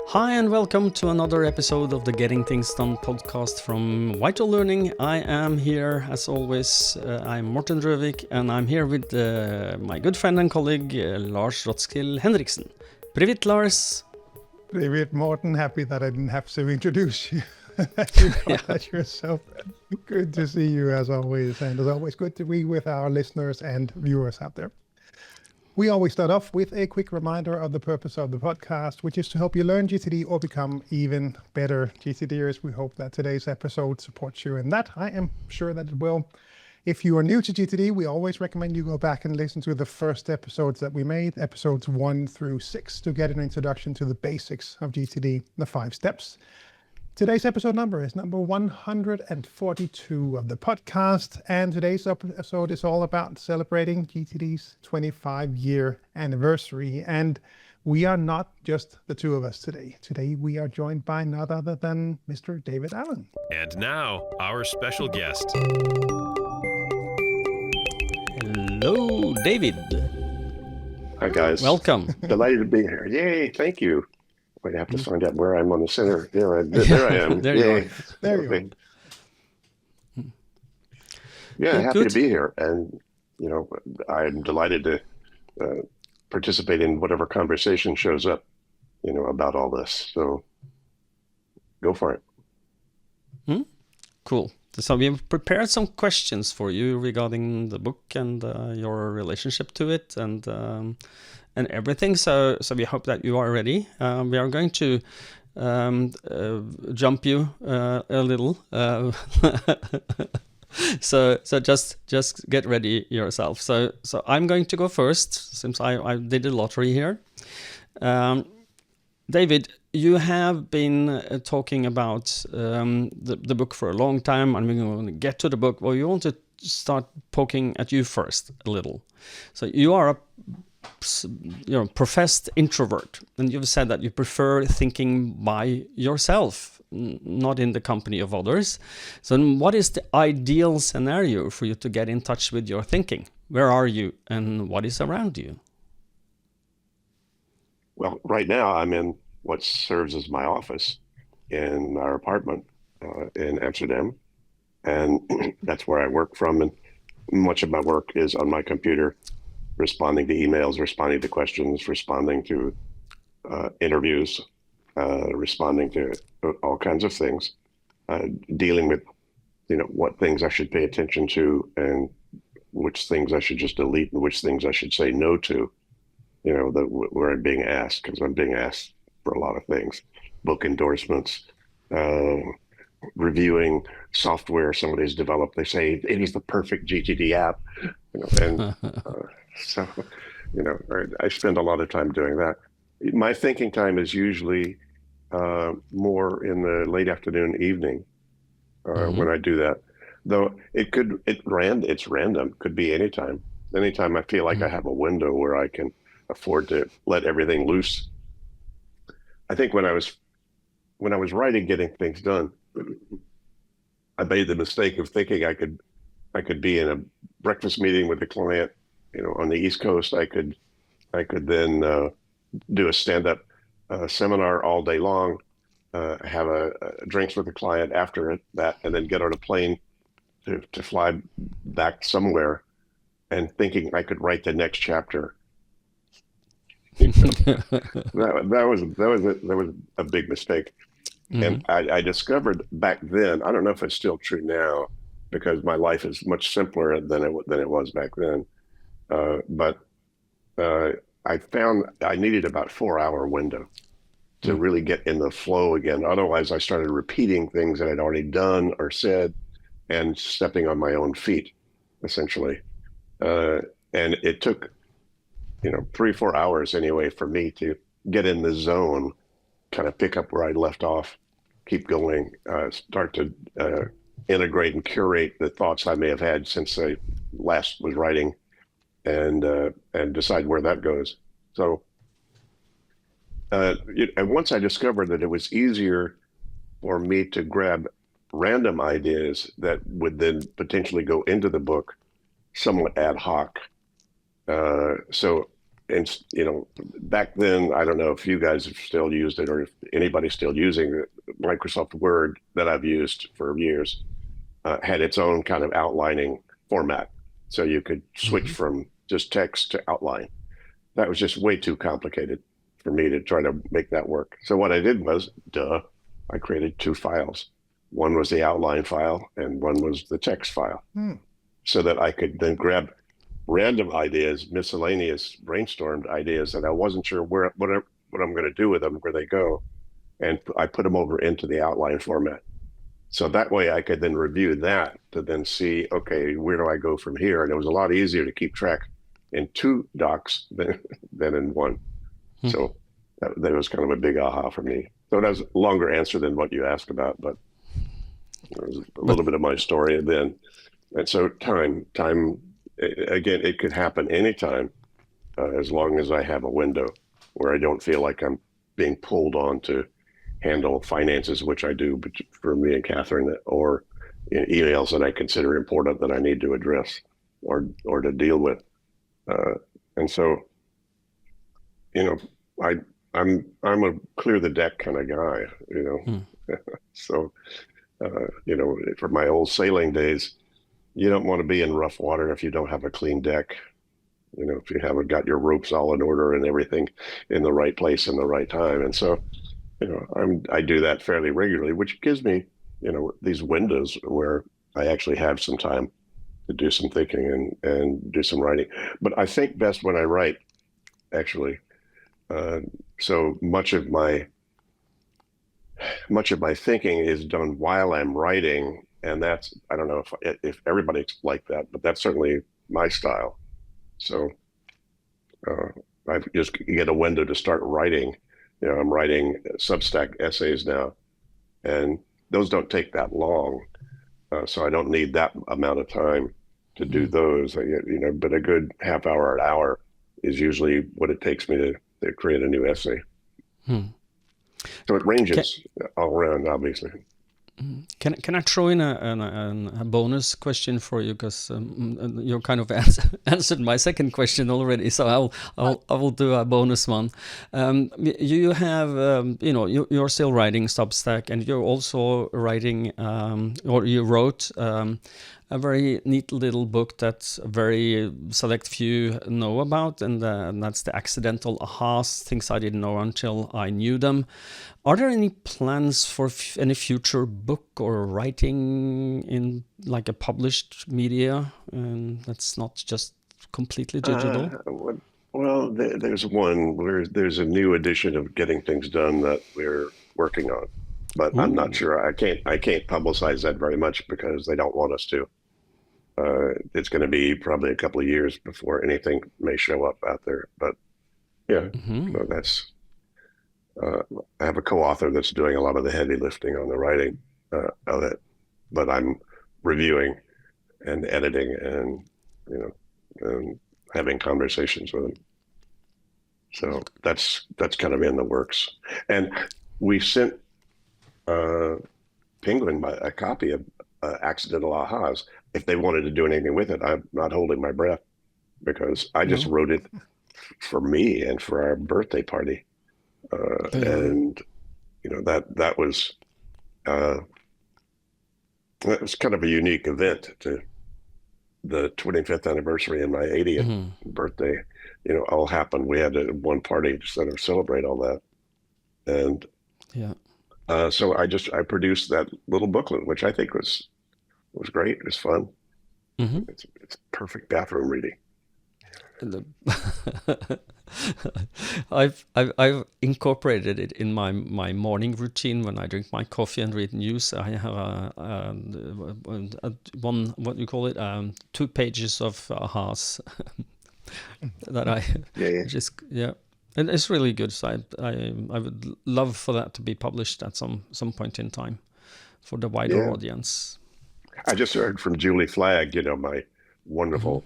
Hi and welcome to another episode of the Getting Things Done podcast from Vital Learning. I am here as always. I'm Morten Røvik and I'm here with my good friend and colleague Lars Rothschild Henriksen. Привет, Lars. David, Morten, happy that I didn't have to introduce you. You got that yourself. Good to see you as always, and as always good to be with our listeners and viewers out there. We always start off with a quick reminder of the purpose of the podcast, which is to help you learn GTD or become even better GTDers. We hope that today's episode supports you in that. I am sure that it will. If you are new to GTD, we always recommend you go back and listen to the first episodes that we made, episodes 1 through 6, to get an introduction to the basics of GTD, the 5 steps. Today's episode number is number 142 of the podcast, and today's episode is all about celebrating GTD's 25-year anniversary. And we are not just the two of us today. Today we are joined by none other than Mr. David Allen. And now, our special guest. Hello, David. Hi, guys. Welcome. Delighted to be here. Yay, thank you. Wait, I have to find out where I'm on the center. There I am. There you are. There you are. Yeah, happy good. to be here. And, you know, I'm delighted to participate in whatever conversation shows up, you know, about all this. So go for it. Cool. So we've prepared some questions for you regarding the book and your relationship to it and everything. So we hope that you are ready. We are going to jump you a little. So just get ready yourself. So I'm going to go first since I did a lottery here. David, you have been talking about the book for a long time, and we're going to get to the book. Well, you want to start poking at you first a little. So you are a professed introvert, and you've said that you prefer thinking by yourself, not in the company of others. So what is the ideal scenario for you to get in touch with your thinking? Where are you, and what is around you? Well, right now I'm in what serves as my office in our apartment in Amsterdam. And that's where I work from. And much of my work is on my computer, responding to emails, responding to questions, responding to interviews, responding to all kinds of things, dealing with, you know, what things I should pay attention to and which things I should just delete and which things I should say no to, you know, where I'm being asked, because I'm being asked for a lot of things, book endorsements, reviewing software somebody's developed. They say it is the perfect GTD app, you know, and so, you know, I spend a lot of time doing that. My thinking time is usually more in the late afternoon, evening when I do that. Though it's random. Could be anytime I feel like I have a window where I can afford to let everything loose. I think when I was writing Getting Things Done, I made the mistake of thinking I could be in a breakfast meeting with a client, you know, on the East Coast. I could then do a stand-up seminar all day long, have a drinks with a client after that, and then get on a plane to fly back somewhere, and thinking I could write the next chapter. that was a big mistake. And I discovered back then, I don't know if it's still true now, because my life is much simpler than it was back then. But I found I needed about 4-hour window to really get in the flow again. Otherwise, I started repeating things that I'd already done or said and stepping on my own feet, essentially. And it took, you know, 3-4 hours anyway for me to get in the zone, kind of pick up where I left off, keep going, start to integrate and curate the thoughts I may have had since I last was writing, and decide where that goes. So, and once I discovered that it was easier for me to grab random ideas that would then potentially go into the book somewhat ad hoc. So and back then, I don't know if you guys have still used it or if anybody's still using it. Microsoft Word that I've used for years had its own kind of outlining format. So you could switch from just text to outline. That was just way too complicated for me to try to make that work. So what I did was, I created 2 files. One was the outline file and one was the text file, so that I could then grab random ideas, miscellaneous brainstormed ideas that I wasn't sure what I'm going to do with them, where they go. And I put them over into the outline format. So that way I could then review that to then see, okay, where do I go from here? And it was a lot easier to keep track in 2 docs than in one. So that was kind of a big aha for me. So that was a longer answer than what you asked about, but it was a little bit of my story then. And so time, again, it could happen anytime, as long as I have a window where I don't feel like I'm being pulled on to handle finances, which I do for me and Catherine, or emails that I consider important that I need to address or to deal with. And so, I'm a clear the deck kind of guy, So, for my old sailing days, you don't want to be in rough water if you don't have a clean deck. If you haven't got your ropes all in order and everything in the right place in the right time. And so, I do that fairly regularly, which gives me, these windows where I actually have some time to do some thinking and do some writing. But I think best when I write, actually. So much of my thinking is done while I'm writing, and that's, I don't know if everybody's like that, but that's certainly my style. So I just get a window to start writing. I'm writing Substack essays now, and those don't take that long. So I don't need that amount of time to do those, but a good half hour, an hour is usually what it takes me to create a new essay. So it ranges all around, obviously. Can I throw in a bonus question for you, because you kind of answered my second question already, so I will do a bonus one. You have you're still writing Substack, and you're also writing or you wrote a very neat little book that a very select few know about, and that's the accidental ahas, things I didn't know until I knew them. Are there any plans for any future book or writing in like a published media, and that's not just completely digital? Well, there's one where there's a new edition of Getting Things Done that we're working on, but I'm not sure. I can't publicize that very much because they don't want us to. It's going to be probably a couple of years before anything may show up out there. But yeah, so that's. I have a co-author that's doing a lot of the heavy lifting on the writing of it, but I'm reviewing and editing and and having conversations with him. So that's kind of in the works. And we sent Penguin a copy of Accidental Ahas. If they wanted to do anything with it, I'm not holding my breath, because I just wrote it for me and for our birthday party. And that was kind of a unique event to the 25th anniversary and my 80th birthday. All happened. We had one party to sort of celebrate all that, and so I produced that little booklet, which I think was great. It was fun. It's perfect bathroom reading. I've incorporated it in my morning routine when I drink my coffee and read news. I have one, what you call it, 2 pages of ahas that I and it's really good. So I would love for that to be published at some point in time for the wider audience. I just heard from Julie Flagg, my wonderful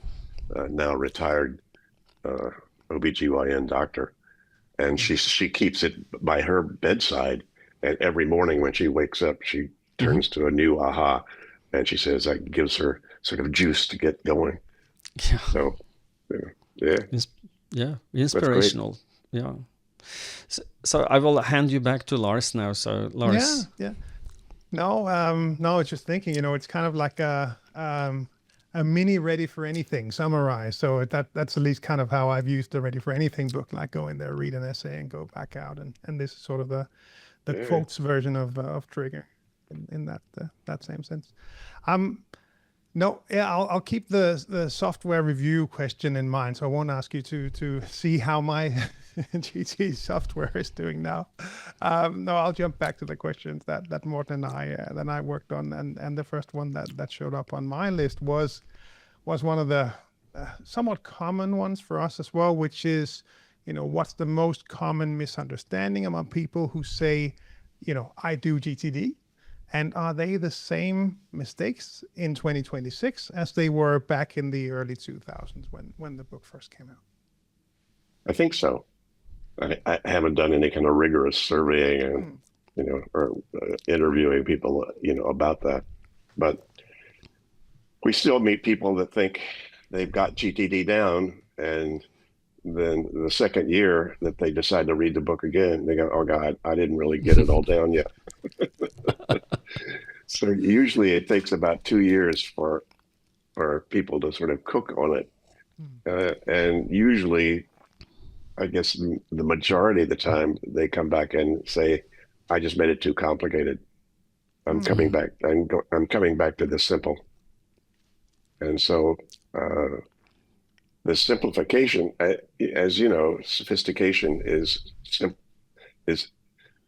now retired OBGYN doctor, and she keeps it by her bedside, and every morning when she wakes up, she turns to a new aha, and she says that gives her sort of juice to get going. So Yeah, inspirational. Yeah. So I will hand you back to Lars now. So Lars. Yeah. No, I was just thinking, it's kind of like a mini Ready for Anything summarized. So that's at least kind of how I've used the Ready for Anything book, like go in there, read an essay and go back out. And this is sort of the quotes version of Trigger in that same sense. I'll keep the software review question in mind. So I won't ask you to see how my GT software is doing now. I'll jump back to the questions that Morten and I worked on, and the first one that showed up on my list was one of the somewhat common ones for us as well, which is, what's the most common misunderstanding among people who say, I do GTD, and are they the same mistakes in 2026 as they were back in the early 2000s when the book first came out? I think so. I haven't done any kind of rigorous surveying and, or interviewing people, about that. But we still meet people that think they've got GTD down, and then the second year that they decide to read the book again, they go, "Oh God, I didn't really get it all down yet." So usually it takes about 2 years for people to sort of cook on it, and usually, I guess the majority of the time they come back and say, "I just made it too complicated. I'm coming back. I'm coming back to the simple." And so the simplification, as you know, sophistication is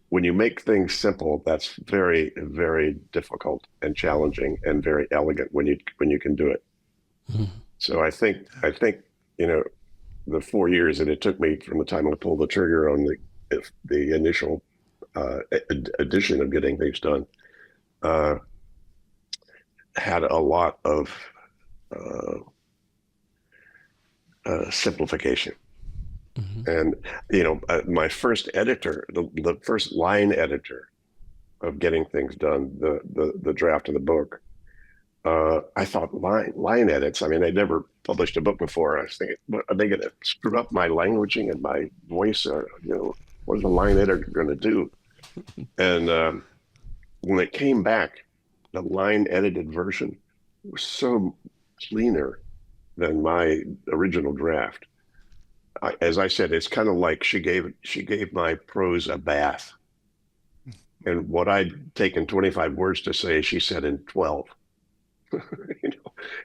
when you make things simple. That's very, very difficult and challenging, and very elegant when you can do it. So I think the 4 years that it took me from the time I pulled the trigger on the initial edition of getting things done had a lot of simplification. And my first editor, the first line editor of getting things done, the draft of the book, I thought line edits. I mean, I'd never published a book before. I was thinking, what, are they going to screw up my languaging and my voice? What is a line editor going to do? And when it came back, the line edited version was so cleaner than my original draft. As I said, it's kind of like she gave my prose a bath, and what I'd taken 25 words to say, she said in 12.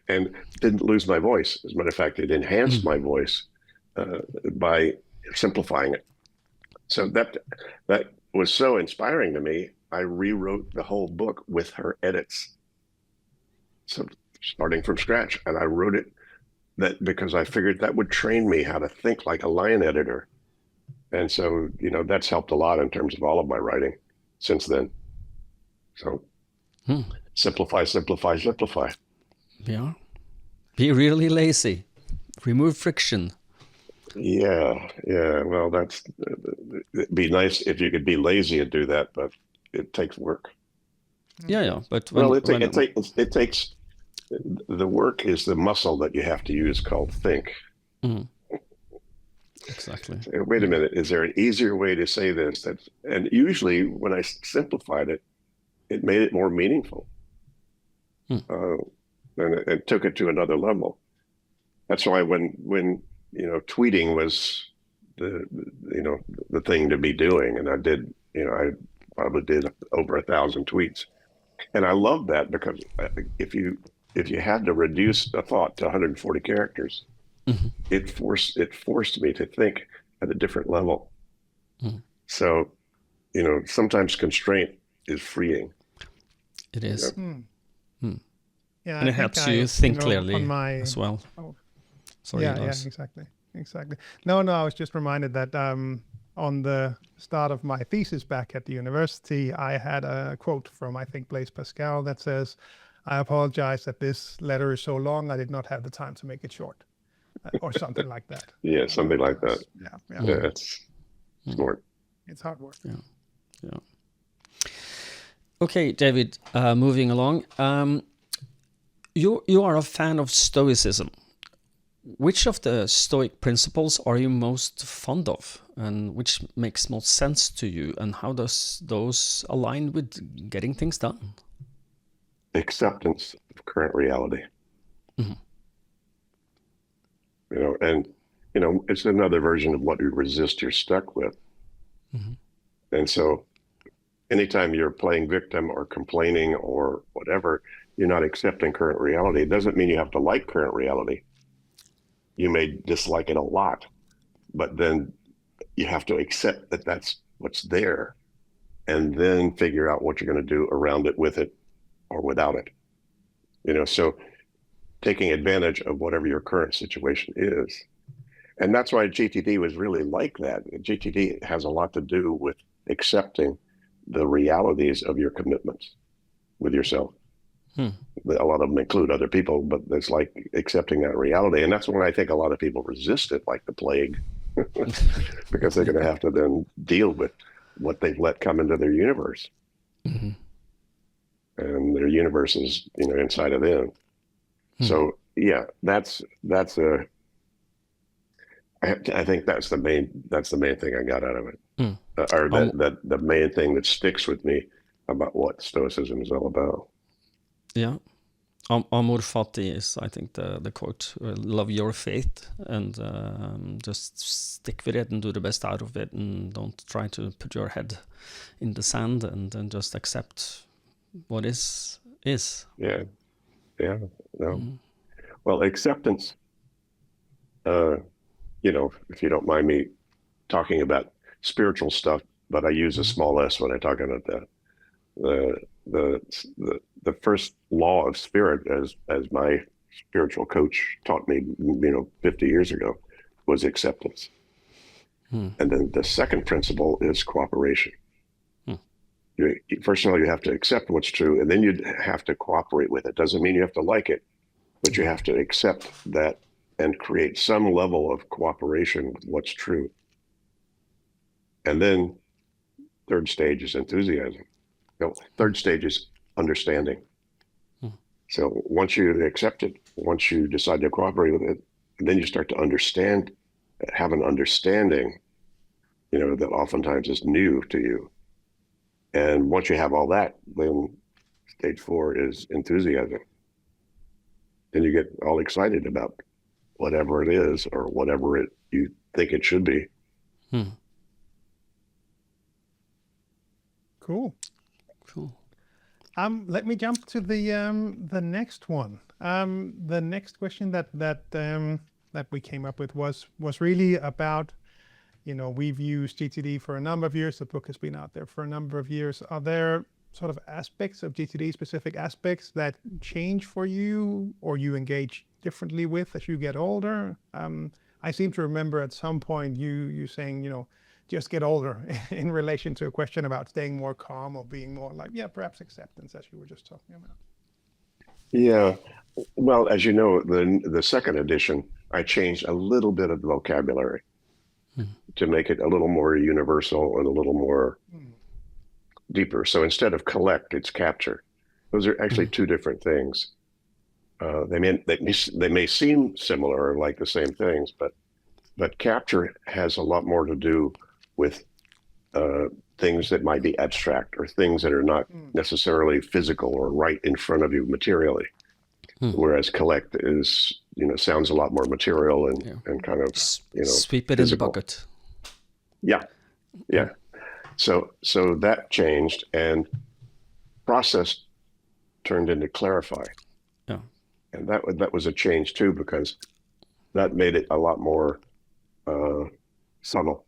And didn't lose my voice. As a matter of fact, it enhanced my voice by simplifying it. So that was so inspiring to me. I rewrote the whole book with her edits, so starting from scratch. And I wrote it because I figured that would train me how to think like a line editor. And so, that's helped a lot in terms of all of my writing since then. So simplify, simplify, simplify. Yeah. Be really lazy. Remove friction. Yeah. Well, it'd be nice if you could be lazy and do that, but it takes work. Yeah. But it takes. The work is the muscle that you have to use called think. Exactly. Wait a minute. Is there an easier way to say this? And usually when I simplified it, it made it more meaningful. And it took it to another level. That's why when tweeting was the thing to be doing, and I did, I probably did over 1,000 tweets, and I love that because if you had to reduce a thought to 140 characters, it forced me to think at a different level. So, sometimes constraint is freeing. It is. Yeah, and it helps you think clearly as well. Sorry, Lars. Yeah, exactly. No, I was just reminded that on the start of my thesis back at the university, I had a quote from, I think, Blaise Pascal that says, "I apologize that this letter is so long. I did not have the time to make it short," or something like that. Yeah, something like that. Yeah, it's smart. It's hard work. Yeah. Okay, David. Moving along. You are a fan of Stoicism. which of the Stoic principles are you most fond of, and which makes most sense to you, and how does those align with getting things done? Acceptance of current reality. And it's another version of what you resist, you're stuck with. And so anytime you're playing victim or complaining or whatever, you're not accepting current reality. It doesn't mean you have to like current reality. You may dislike it a lot, but then you have to accept that that's what's there, and then figure out what you're going to do around it, with it, or without it. So taking advantage of whatever your current situation is. And that's why GTD was really like that. GTD has a lot to do with accepting the realities of your commitments with yourself. A lot of them include other people, but it's like accepting that reality. And that's when I think a lot of people resist it like the plague, because they're going to have to then deal with what they've let come into their universe. And their universe is, inside of them. So yeah, that's I think that's the main thing I got out of it, or that the main thing that sticks with me about what Stoicism is all about. Yeah, amor fati is, I think, the quote. Love your faith, and just stick with it and do the best out of it, and don't try to put your head in the sand, and then just accept what is. Yeah. No. Well, acceptance. If you don't mind me talking about spiritual stuff, but I use a small s when I talk about that. The first law of spirit, as my spiritual coach taught me, 50 years ago, was acceptance. And then the second principle is cooperation. First of all, you have to accept what's true, and then you have to cooperate with it. Doesn't mean you have to like it, but you have to accept that and create some level of cooperation with what's true. And then third stage is enthusiasm. Third stage is understanding. So once you accept it, once you decide to cooperate with it, then you start to understand, have an understanding, that oftentimes is new to you. And once you have all that, then stage 4 is enthusiasm. Then you get all excited about whatever it is, or whatever you think it should be. Cool. Let me jump to the next one. The next question that we came up with was really about, we've used GTD for a number of years. The book has been out there for a number of years. Are there sort of aspects of GTD, specific aspects that change for you, or you engage differently with as you get older? I seem to remember at some point you saying, just get older in relation to a question about staying more calm, or being more like, perhaps acceptance, as you were just talking about. Yeah. Well, as you know, the second edition, I changed a little bit of the vocabulary to make it a little more universal and a little more deeper. So instead of collect, it's capture. Those are actually two different things. They may seem similar or like the same things, but capture has a lot more to do with things that might be abstract, or things that are not necessarily physical or right in front of you materially. Whereas collect is, sounds a lot more material and kind of, sweep it physical. in the bucket. Yeah. So that changed, and process turned into clarify. Yeah. And that was a change too, because that made it a lot more subtle.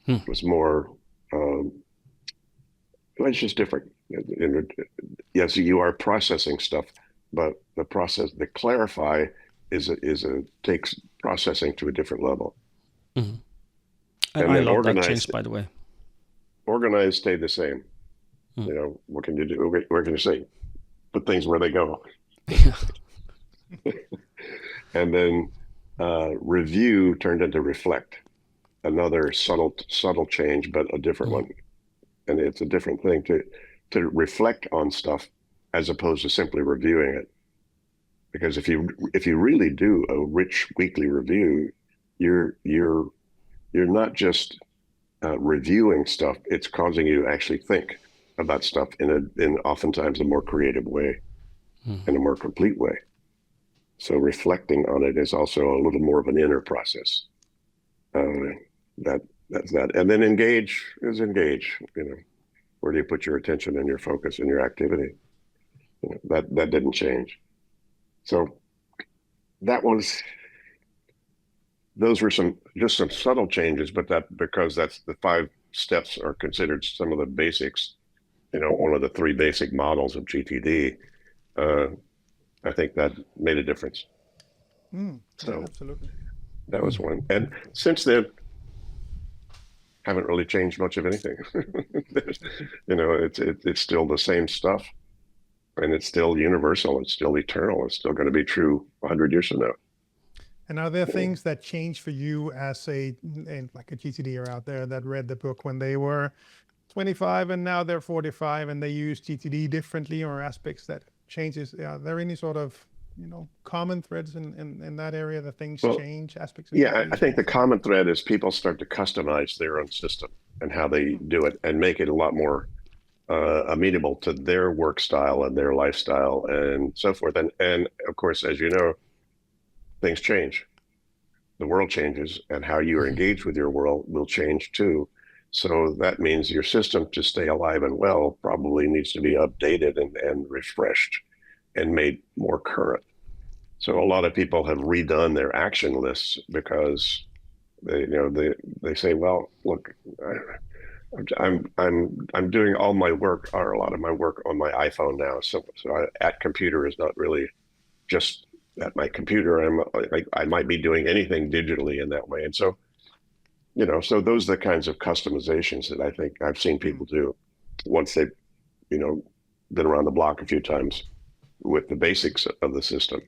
It was more, it's just different. Yes, you are processing stuff, but the clarify takes processing to a different level. I love that change, by the way. Organized stayed the same. What can you do? Where can you say? Put things where they go. And then review turned into reflect. Another subtle change, but a different one. And it's a different thing to reflect on stuff as opposed to simply reviewing it. Because if you really do a rich weekly review, you're not just reviewing stuff; it's causing you to actually think about stuff in oftentimes a more creative way, in a more complete way. So reflecting on it is also a little more of an inner process. That's that. And then engage. Where do you put your attention and your focus and your activity? That didn't change. So those were some subtle changes, but because that's the 5 steps are considered some of the basics, one of the 3 basic models of GTD. I think that made a difference. So yeah, absolutely. that was one. And since then, haven't really changed much of anything. It's still the same stuff, and it's still universal. It's still eternal. It's still going to be true 100 years from now. And are there things that change for you as like a GTDer out there that read the book when they were 25 and now they're 45 and they use GTD differently, or aspects that changes? Are there any sort of common threads in that area that things change, aspects of GTD? I think the common thread is people start to customize their own system and how they do it, and make it a lot more amenable to their work style and their lifestyle and so forth. And of course, as you know, things change. The world changes, and how you are engaged with your world will change too. So that means your system, to stay alive and well, probably needs to be updated and refreshed and made more current. So a lot of people have redone their action lists because they say, well, look, I'm doing all my work, or a lot of my work, on my iPhone now. So at computer is not really just at my computer. I might be doing anything digitally in that way. And so, so those are the kinds of customizations that I think I've seen people do once they've, been around the block a few times with the basics of the system.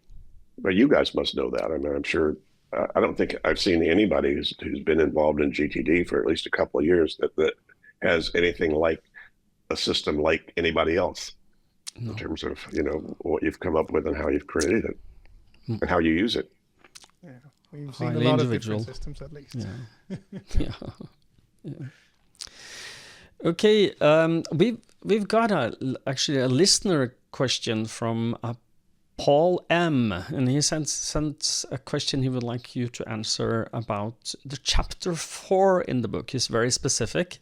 But you guys must know that. I mean, I'm sure, I don't think I've seen anybody who's been involved in GTD for at least a couple of years that has anything like a system like anybody else. No. In terms of, what you've come up with and how you've created it and how you use it. Yeah, we've seen a lot of different systems, at least. Yeah. Yeah. Okay, we've got actually a listener question from Paul M, and he sent a question he would like you to answer about the chapter 4 in the book. He's very specific.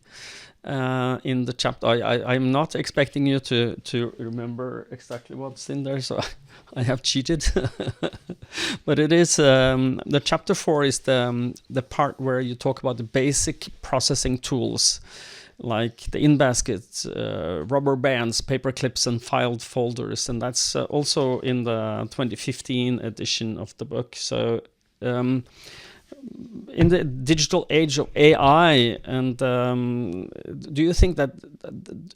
In the chapter, I'm not expecting you to remember exactly what's in there, so I have cheated. But it is the chapter 4 is the part where you talk about the basic processing tools, like the in-baskets, rubber bands, paper clips, and filed folders, and that's also in the 2015 edition of the book. So in the digital age of AI, and do you think that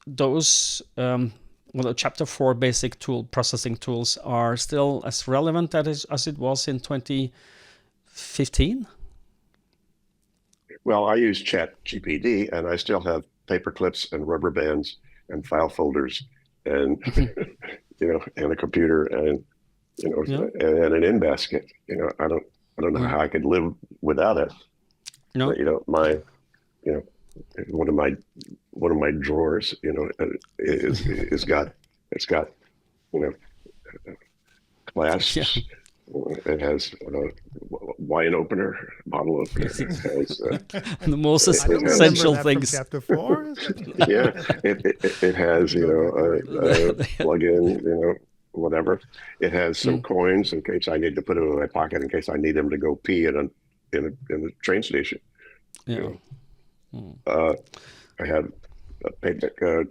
those chapter 4 basic processing tools are still as relevant as it was in 2015? Well, I use ChatGPT, and I still have paper clips and rubber bands and file folders and and a computer and and an in basket. I don't know how I could live without it. No. But, one of my drawers, it's got clasps. Yeah. It has wine opener, bottle opener. It has, the most essential things. Chapter 4. Yeah, it has plug-in, whatever. It has some coins in case I need to put them in my pocket in case I need them to go pee in a train station. Yeah. I have a paper,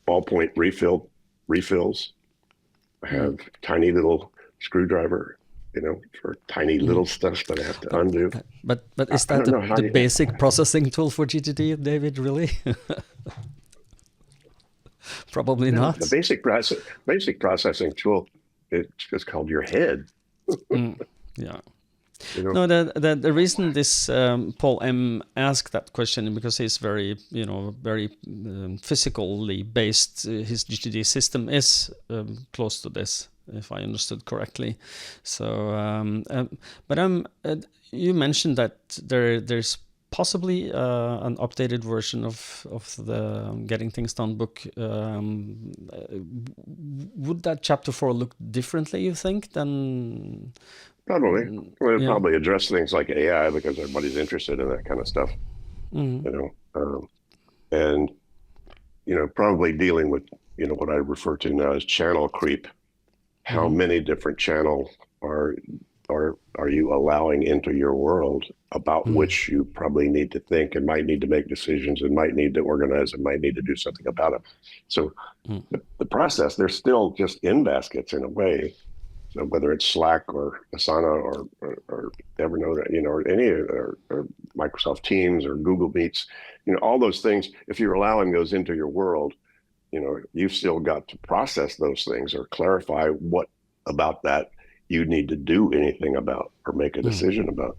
ballpoint refills. I have tiny little screwdriver, for tiny little stuff that I have to undo. But is that the basic processing tool for GTD, David? Really? Probably not. The basic processing tool, it's just called your head. Yeah. No, the reason this Paul M asked that question because he's very physically based. His GTD system is close to this. if I understood correctly. So, but you mentioned that there's possibly an updated version of the Getting Things Done book. Would that chapter 4 look differently, you think, than? Probably. We'll Yeah. probably address things like AI because everybody's interested in that kind of stuff. Mm. You know, and probably dealing with what I refer to now as channel creep. How many different channels are you allowing into your world about which you probably need to think and might need to make decisions and might need to organize and might need to do something about it. So the process, they're still just in baskets in a way. So whether it's Slack or Asana or Evernote, or any or Microsoft Teams or Google Meets, all those things, if you're allowing those into your world, you've still got to process those things or clarify what about that you need to do anything about or make a decision about.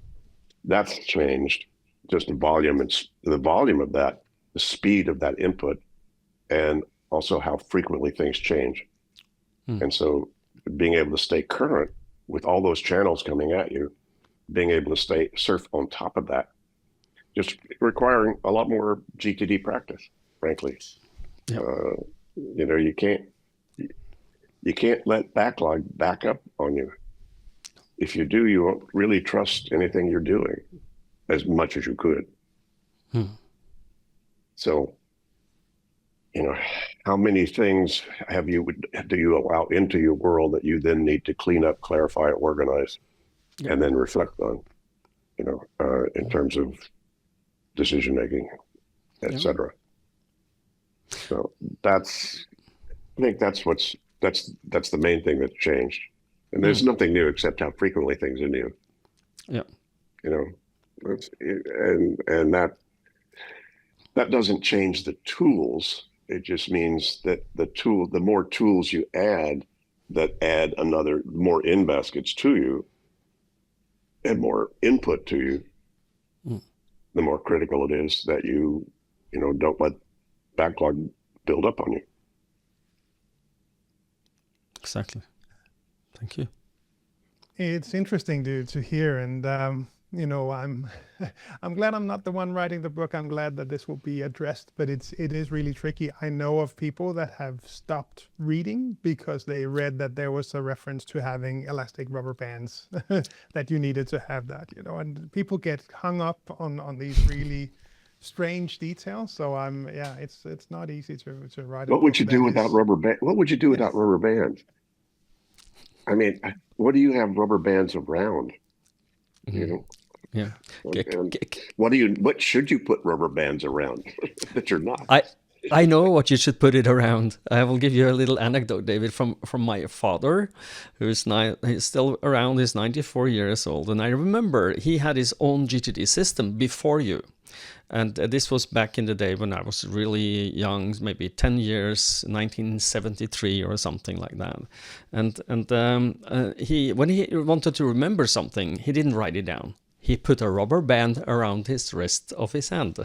That's changed. Just the volume of that, the speed of that input, and also how frequently things change. And so being able to stay current with all those channels coming at you, being able to surf on top of that, just requiring a lot more GTD practice, frankly. Yep. You can't let backlog back up on you. If you do, you won't really trust anything you're doing as much as you could. So, how many things do you allow into your world that you then need to clean up, clarify, organize, and then reflect on, in terms of decision making, etc. So I think that's the main thing that's changed. And there's nothing new except how frequently things are new. Yeah. And that doesn't change the tools. It just means that the more tools you add that add more in baskets to you and more input to you, the more critical it is that you don't let backlog build up on you. Exactly. Thank you. It's interesting to hear, and I'm glad I'm not the one writing the book. I'm glad that this will be addressed, but it is really tricky. I know of people that have stopped reading because they read that there was a reference to having elastic rubber bands, that you needed to have that, and people get hung up on these really strange details. So it's not easy to write. What would you do without rubber band? What would you do without rubber bands? I mean, what do you have rubber bands around? Yeah. What should you put rubber bands around that you're not? I know what you should put it around. I will give you a little anecdote, David, from my father, he's still around. He's 94 years old, and I remember he had his own GTD system before you. And this was back in the day when I was really young, maybe 10 years, 1973 or something like that. And when he wanted to remember something, he didn't write it down. He put a rubber band around his wrist of his hand,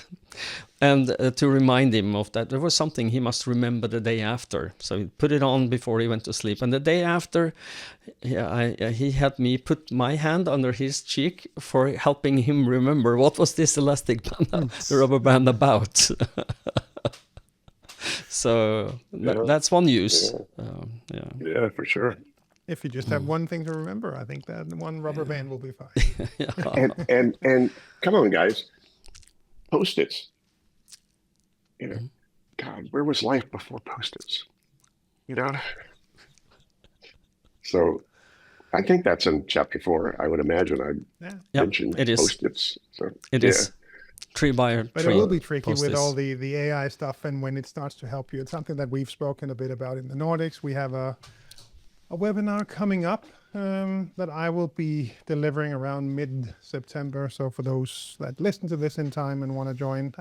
and to remind him of that there was something he must remember the day after. So he put it on before he went to sleep, and the day after, he had me put my hand under his cheek for helping him remember what was this elastic band, the rubber band about. So that's one use. Yeah, for sure. If you just have one thing to remember, I think that one rubber band will be fine. and come on, guys, Post-its. God, where was life before Post-its? So I think that's in chapter 4. I would imagine I mentioned Post-its. So it is 3x3. But it will be tricky with all the AI stuff, and when it starts to help you. It's something that we've spoken a bit about in the Nordics. We have a webinar coming up that I will be delivering around mid-September. So for those that listen to this in time and want to join,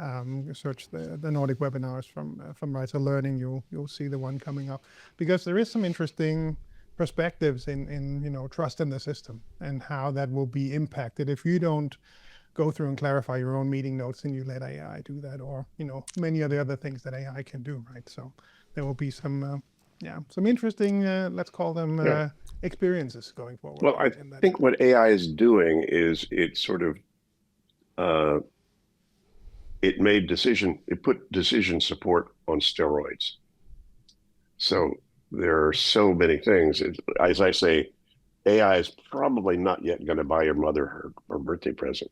search the Nordic webinars from Writer Learning. You'll see the one coming up, because there is some interesting perspectives in trust in the system and how that will be impacted if you don't go through and clarify your own meeting notes and you let AI do that, or many of the other things that AI can do, right? So there will be some Yeah, some interesting, let's call them experiences going forward. Well, I think what AI is doing is it sort of it put decision support on steroids. So there are so many things. As I say, AI is probably not yet going to buy your mother her birthday present.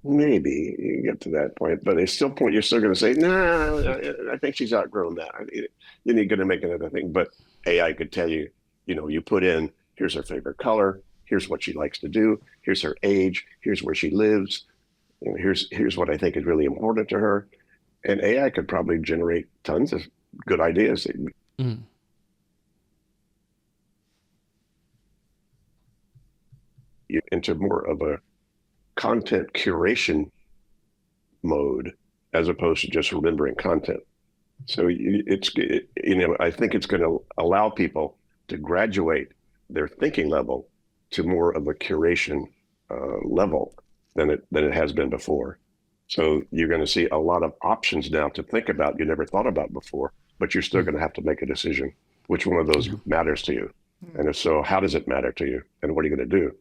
Maybe you get to that point, but at still point, you're still going to say, "Nah, I think she's outgrown that." Then you're going to make another thing. But AI could tell you, you put in, here's her favorite color, here's what she likes to do, here's her age, here's where she lives, here's what I think is really important to her, and AI could probably generate tons of good ideas. Into more of a content curation mode as opposed to just remembering content. So I think it's going to allow people to graduate their thinking level to more of a curation level than it has been before. So you're going to see a lot of options now to think about you never thought about before, but you're still going to have to make a decision. Which one of those matters to you? And if so, how does it matter to you? And what are you going to do?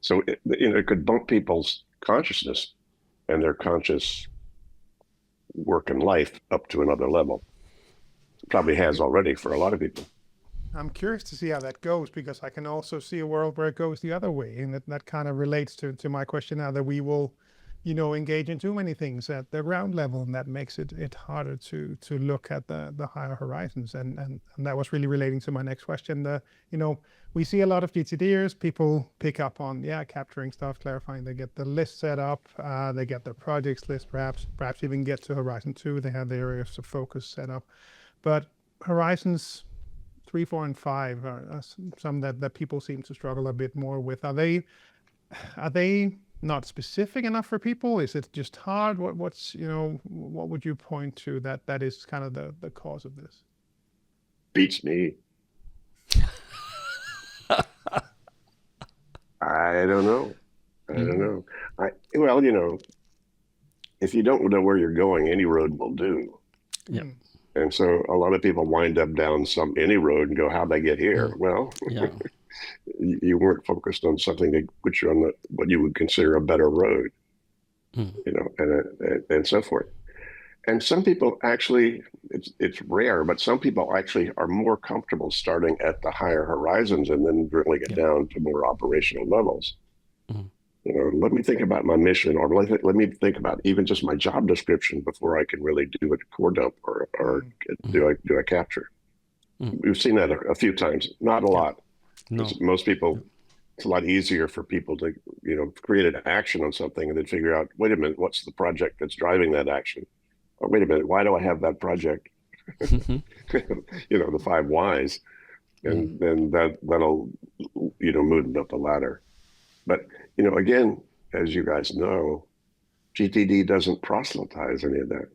So it could bump people's consciousness and their conscious work and life up to another level. It probably has already for a lot of people. I'm curious to see how that goes, because I can also see a world where it goes the other way. And that kind of relates to my question now, that we will, engage in too many things at the ground level, and that makes it harder to look at the higher horizons. And that was really relating to my next question. We see a lot of GTDers, people pick up on, capturing stuff, clarifying, they get the list set up, they get their projects list, perhaps even get to Horizon 2, they have the areas of focus set up. But Horizons 3, 4, and 5 are some that people seem to struggle a bit more with. Are they not specific enough for people? Is it just hard? What would you point to that is kind of the cause of this? Beats me. I don't know. If you don't know where you're going, any road will do. Yeah. And so a lot of people wind up down any road and go, how'd I get here? Well, you weren't focused on something that put you on what you would consider a better road, and so forth. And some people actually, it's rare, but some people actually are more comfortable starting at the higher horizons and then drilling it down to more operational levels. Let me think about my mission, or let me think about even just my job description before I can really do a core dump or do a capture. We've seen that a few times, not a lot. No. Most people, it's a lot easier for people to, create an action on something and then figure out, wait a minute, what's the project that's driving that action? Or wait a minute, why do I have that project? The 5 whys, and then that'll, move them up the ladder. But, again, as you guys know, GTD doesn't proselytize any of that.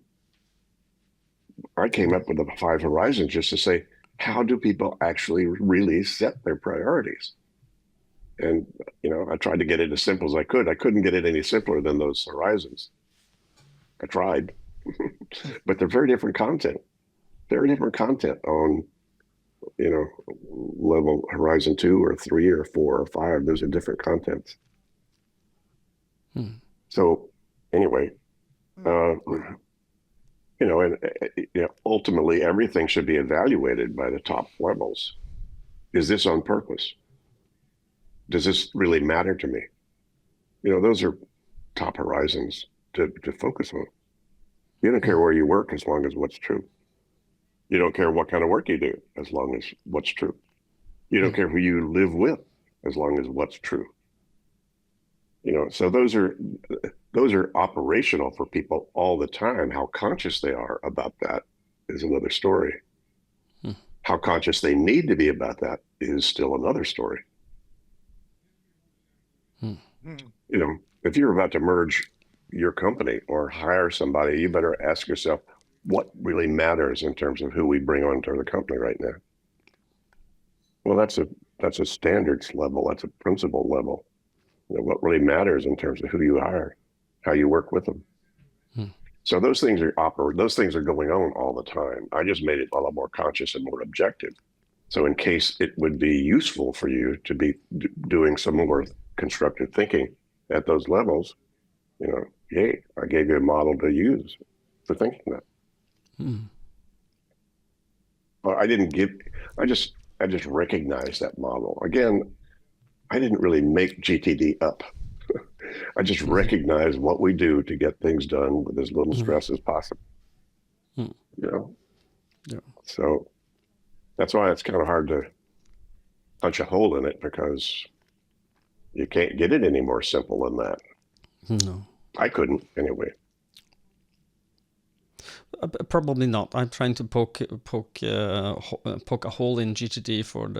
I came up with the 5 horizons just to say, how do people actually really set their priorities? And, I tried to get it as simple as I could. I couldn't get it any simpler than those horizons. I tried, but they're very different content. On, level Horizon 2 or 3 or 4 or 5. Those are different contents. So anyway, ultimately everything should be evaluated by the top levels. Is this on purpose? Does this really matter to me? Those are top horizons to focus on. You don't care where you work as long as what's true. You don't care what kind of work you do as long as what's true. You don't care who you live with as long as what's true. So those are operational for people all the time. How conscious they are about that is another story. How conscious they need to be about that is still another story. If you're about to merge your company or hire somebody, you better ask yourself, what really matters in terms of who we bring onto the company right now? Well, that's a standards level. That's a principle level. What really matters in terms of who you hire, how you work with them. So those things are going on all the time. I just made it a lot more conscious and more objective. So in case it would be useful for you to be doing some more constructive thinking at those levels, yay, I gave you a model to use for thinking that. Well, I just recognized that model. Again, I didn't really make GTD up. I just recognize what we do to get things done with as little stress as possible. Yeah. So that's why it's kind of hard to punch a hole in it, because you can't get it any more simple than that. No, I couldn't anyway. Probably not. I'm trying to poke a hole in GTD for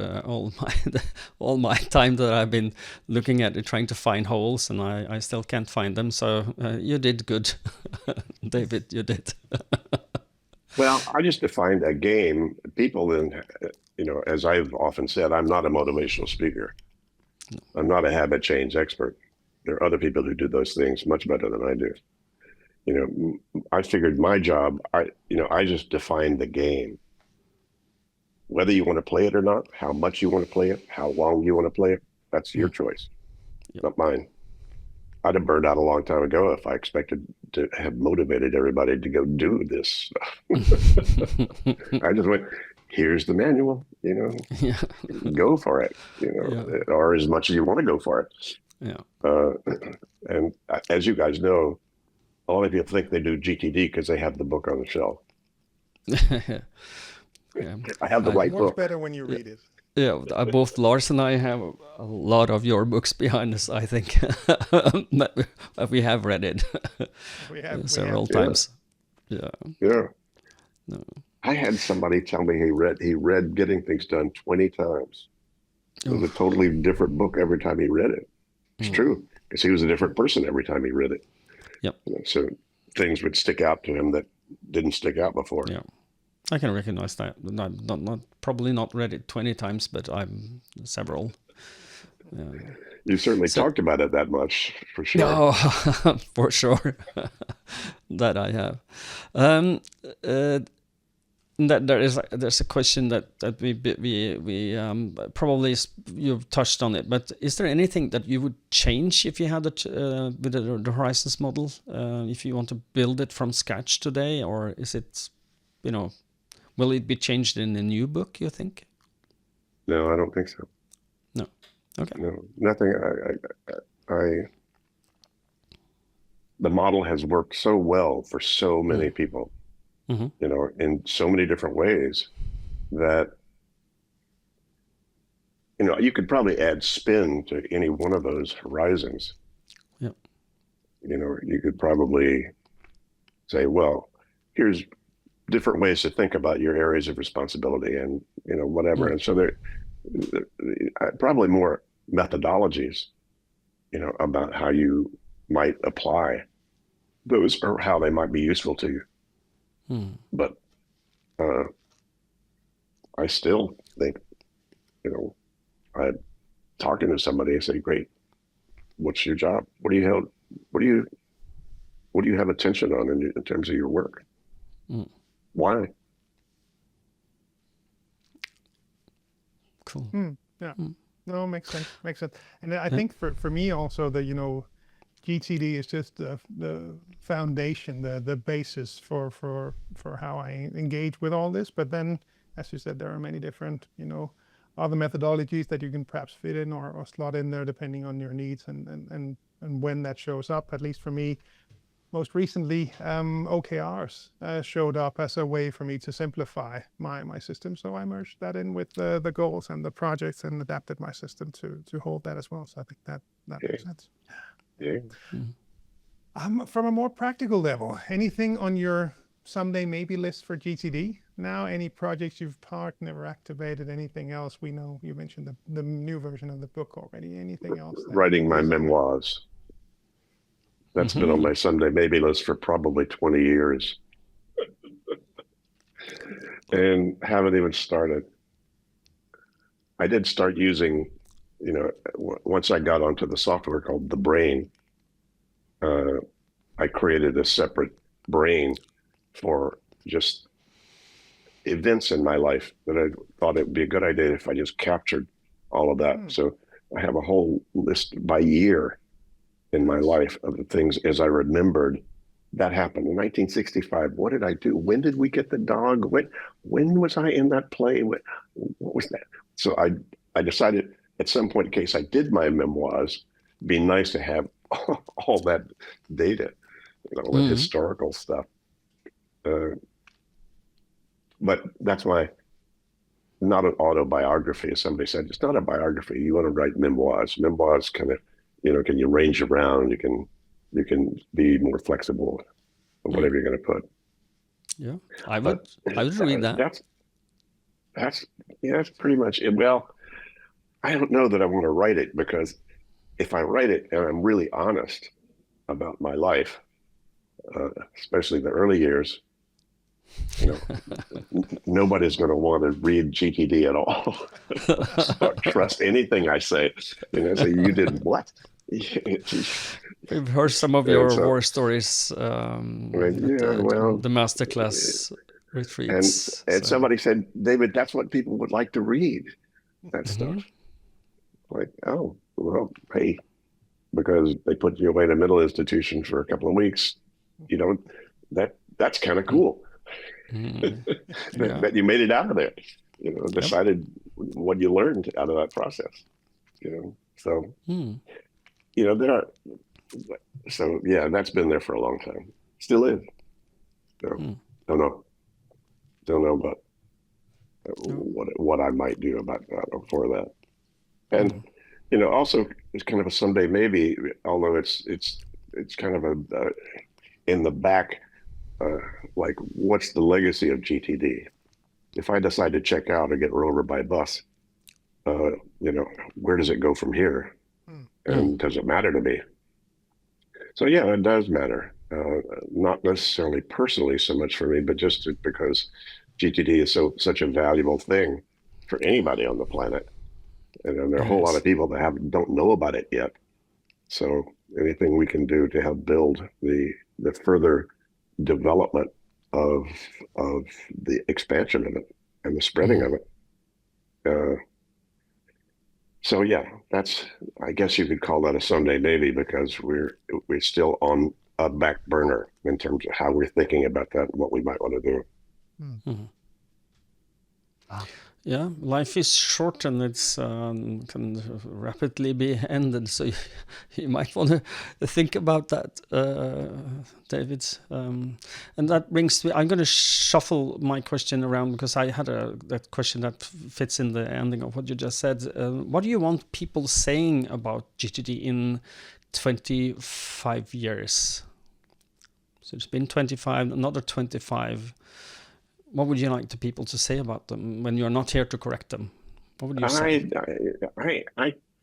all my time that I've been looking at it, trying to find holes, and I still can't find them. So you did good, David. You did. Well, I just defined a game. People, as I've often said, I'm not a motivational speaker. No. I'm not a habit change expert. There are other people who do those things much better than I do. I figured my job, I just defined the game. Whether you want to play it or not, how much you want to play it, how long you want to play it, that's your choice, not mine. I'd have burned out a long time ago if I expected to have motivated everybody to go do this stuff. I just went, here's the manual, go for it, or as much as you want to go for it. Yeah. And as you guys know, a lot of people think they do GTD because they have the book on the shelf. I have the right book. Works better when you read it. Yeah, both Lars and I have a lot of your books behind us, I think. But we have read it several times. Yeah. No. I had somebody tell me he read Getting Things Done 20 times. It was a totally different book every time he read it. It's true, because he was a different person every time he read it. Yep. So things would stick out to him that didn't stick out before. Yeah, I can recognize that. Not probably not read it 20 times, but I'm several. You certainly talked about it that much, for sure. No, for sure, that I have. That there's a question that we probably you've touched on it, but is there anything that you would change if you had it with the Horizons model, if you want to build it from scratch today, or is it, will it be changed in a new book, you think? No, I don't think so. No. Okay. No, nothing. The model has worked so well for so many people. In so many different ways that, you could probably add spin to any one of those horizons. Yeah. You could probably say, well, here's different ways to think about your areas of responsibility and, whatever. And so there probably more methodologies, about how you might apply those or how they might be useful to you. But I still think, I'm talking to somebody, I say, great, what's your job? What do you have attention on in terms of your work? Why? Cool. Yeah. No, makes sense. And I think for me also that, GTD is just the foundation, the basis for how I engage with all this. But then, as you said, there are many different, other methodologies that you can perhaps fit in or slot in there depending on your needs and when that shows up. At least for me, most recently, OKRs showed up as a way for me to simplify my system. So I merged that in with the goals and the projects and adapted my system to hold that as well. So I think that makes sense. Yeah. From a more practical level, anything on your someday maybe list for GTD now? Any projects you've parked, never activated, anything else? We know you mentioned the new version of the book already. Anything else? Writing my memoirs. That's been on my someday maybe list for probably 20 years. And haven't even started. I did start using, once I got onto the software called The Brain, I created a separate brain for just events in my life that I thought it would be a good idea if I just captured all of that. So I have a whole list by year in my life of the things as I remembered that happened in 1965. What did I do? When did we get the dog? When was I in that play? What was that? So I decided at some point, in case I did my memoirs, it'd be nice to have all that data, all that historical stuff. But that's why, not an autobiography, as somebody said. It's not a biography. You want to write memoirs. Memoirs kind of, can you range around? You can be more flexible on whatever you're going to put. Yeah, I would read that. That's pretty much it. Well, I don't know that I want to write it, because if I write it and I'm really honest about my life, especially the early years, nobody's going to want to read GTD at all. So trust anything I say. Say, you did what? We've heard some of your war stories. The masterclass retreats. And somebody said, David, that's what people would like to read. That stuff. Like, oh, well, hey, because they put you away in a mental institution for a couple of weeks, that's kind of cool. That you made it out of there, decided what you learned out of that process, so there are, so yeah, that's been there for a long time, still is. So don't know about what I might do about that or for that. And also it's kind of a someday maybe, although it's kind of a in the back, like, what's the legacy of GTD? If I decide to check out or get run over by a bus, where does it go from here? And does it matter to me? So yeah, it does matter. Not necessarily personally so much for me, but just because GTD is such a valuable thing for anybody on the planet. And there are a whole lot of people that don't know about it yet. So anything we can do to help build the further development of the expansion of it and the spreading of it. So yeah, I guess you could call that a someday maybe, because we're still on a back burner in terms of how we're thinking about that and what we might want to do. Yeah, life is short and it's can rapidly be ended. So you might want to think about that, David. And that brings me. I'm going to shuffle my question around, because I had that question that fits in the ending of what you just said. What do you want people saying about GTD in 25 years? So it's been 25, another 25. What would you like the people to say about them when you're not here to correct them? What would you say?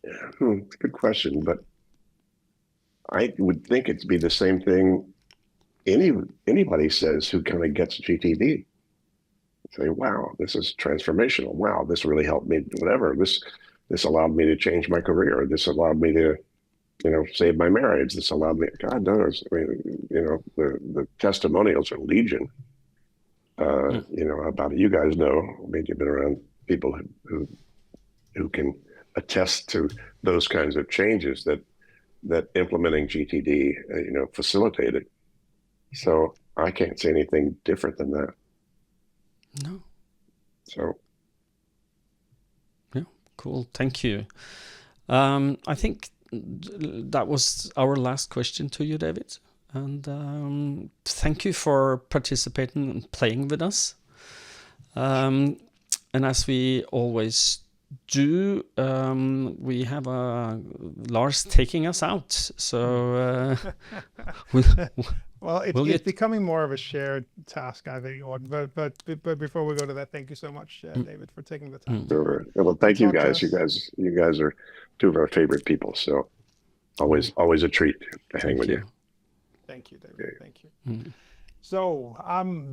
It's a good question, but I would think it'd be the same thing anybody says who kind of gets GTD. Say, wow, this is transformational. Wow, this really helped me. Whatever. This allowed me to change my career. This allowed me to, save my marriage. This allowed me. God knows. I mean, the testimonials are legion. About it. You guys know, you've been around people who can attest to those kinds of changes that implementing GTD, facilitated. So I can't say anything different than that. No. So. Yeah, cool. Thank you. I think that was our last question to you, David. And thank you for participating and playing with us. And as we always do, we have Lars taking us out. So well, it's becoming more of a shared task, I think. But before we go to that, thank you so much, David, for taking the time. Sure. Well, thank you guys. You guys are two of our favorite people. So always a treat to hang with you. Thank you, David. Thank you. So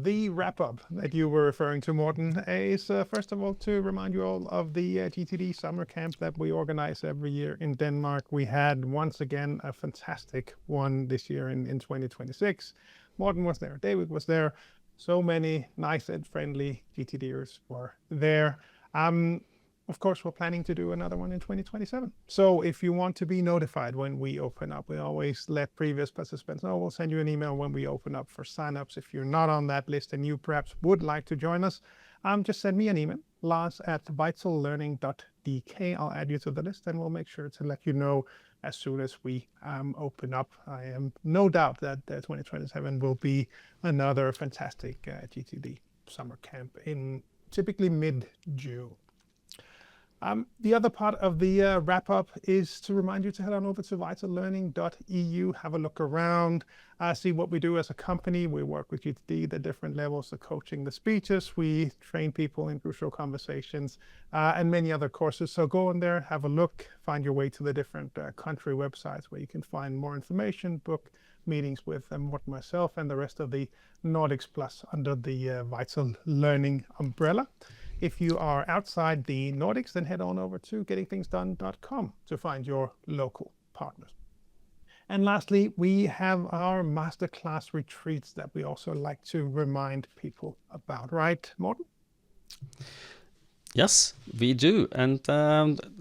the wrap-up that you were referring to, Morten, is first of all to remind you all of the GTD summer camp that we organize every year in Denmark. We had once again a fantastic one this year in 2026. Morten was there, David was there. So many nice and friendly GTDers were there. Of course, we're planning to do another one in 2027. So if you want to be notified when we open up, we always let previous participants know. We'll send you an email when we open up for signups. If you're not on that list and you perhaps would like to join us, just send me an email, lars@vitallearning.dk. I'll add you to the list and we'll make sure to let you know as soon as we open up. I am no doubt that 2027 will be another fantastic GTD summer camp in typically mid-June. The other part of the wrap-up is to remind you to head on over to vitallearning.eu, have a look around, see what we do as a company. We work with GTD, the different levels, the coaching, the speeches. We train people in crucial conversations and many other courses. So go in there, have a look, find your way to the different country websites where you can find more information, book meetings with Morten, myself, and the rest of the Nordics Plus under the Vital Learning umbrella. If you are outside the Nordics, then head on over to gettingthingsdone.com to find your local partners. And lastly, we have our masterclass retreats that we also like to remind people about, right, Morten? Yes, we do. And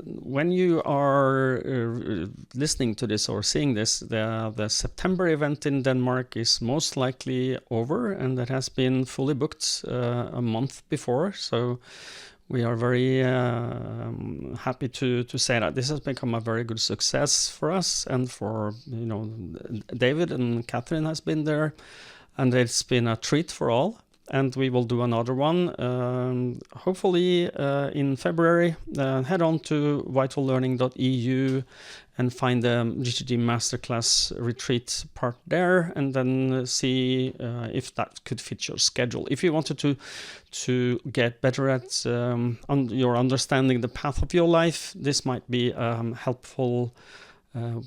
when you are listening to this or seeing this, the September event in Denmark is most likely over, and it has been fully booked a month before. So we are very happy to say that this has become a very good success for us, and for David and Catherine has been there, and it's been a treat for all. And we will do another one, hopefully in February. Head on to vitallearning.eu and find the GTD Masterclass retreat part there, and then see if that could fit your schedule. If you wanted to get better at your understanding the path of your life, this might be a helpful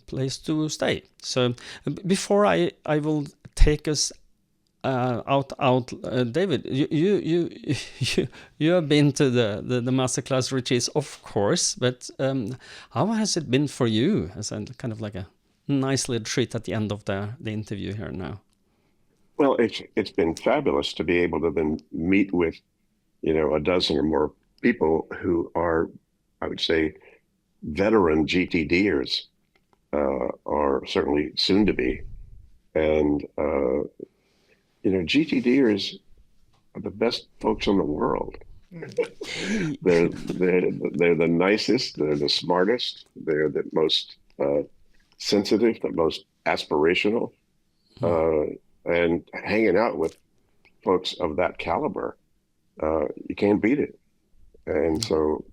place to stay. So before I will take us David, you have been to the masterclass retreats, of course, but how has it been for you as a kind of like a nice little treat at the end of the interview here now? Well, it's been fabulous to be able to then meet with a dozen or more people who are, I would say, veteran GTDers, or certainly soon to be, and GTDers are the best folks in the world. They're the nicest, they're the smartest, they're the most sensitive, the most aspirational, and hanging out with folks of that caliber, you can't beat it. And so,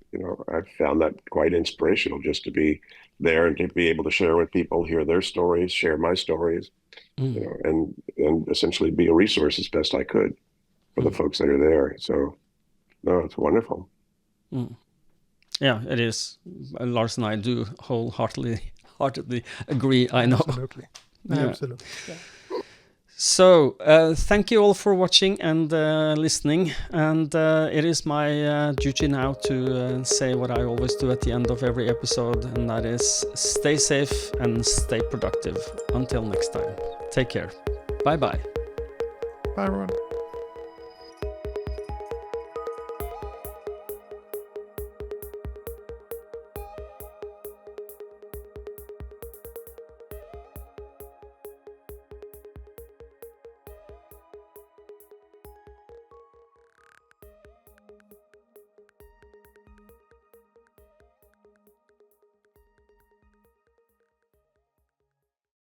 I found that quite inspirational, just to be there and to be able to share with people, hear their stories, share my stories, and essentially be a resource as best I could for the folks that are there. So, no, it's wonderful. Yeah, it is. Lars and I do wholeheartedly agree. I know. Absolutely. Yeah. Absolutely. Yeah. So, thank you all for watching and listening. And it is my duty now to say what I always do at the end of every episode, and that is stay safe and stay productive. Until next time, take care. Bye-bye. Bye, everyone.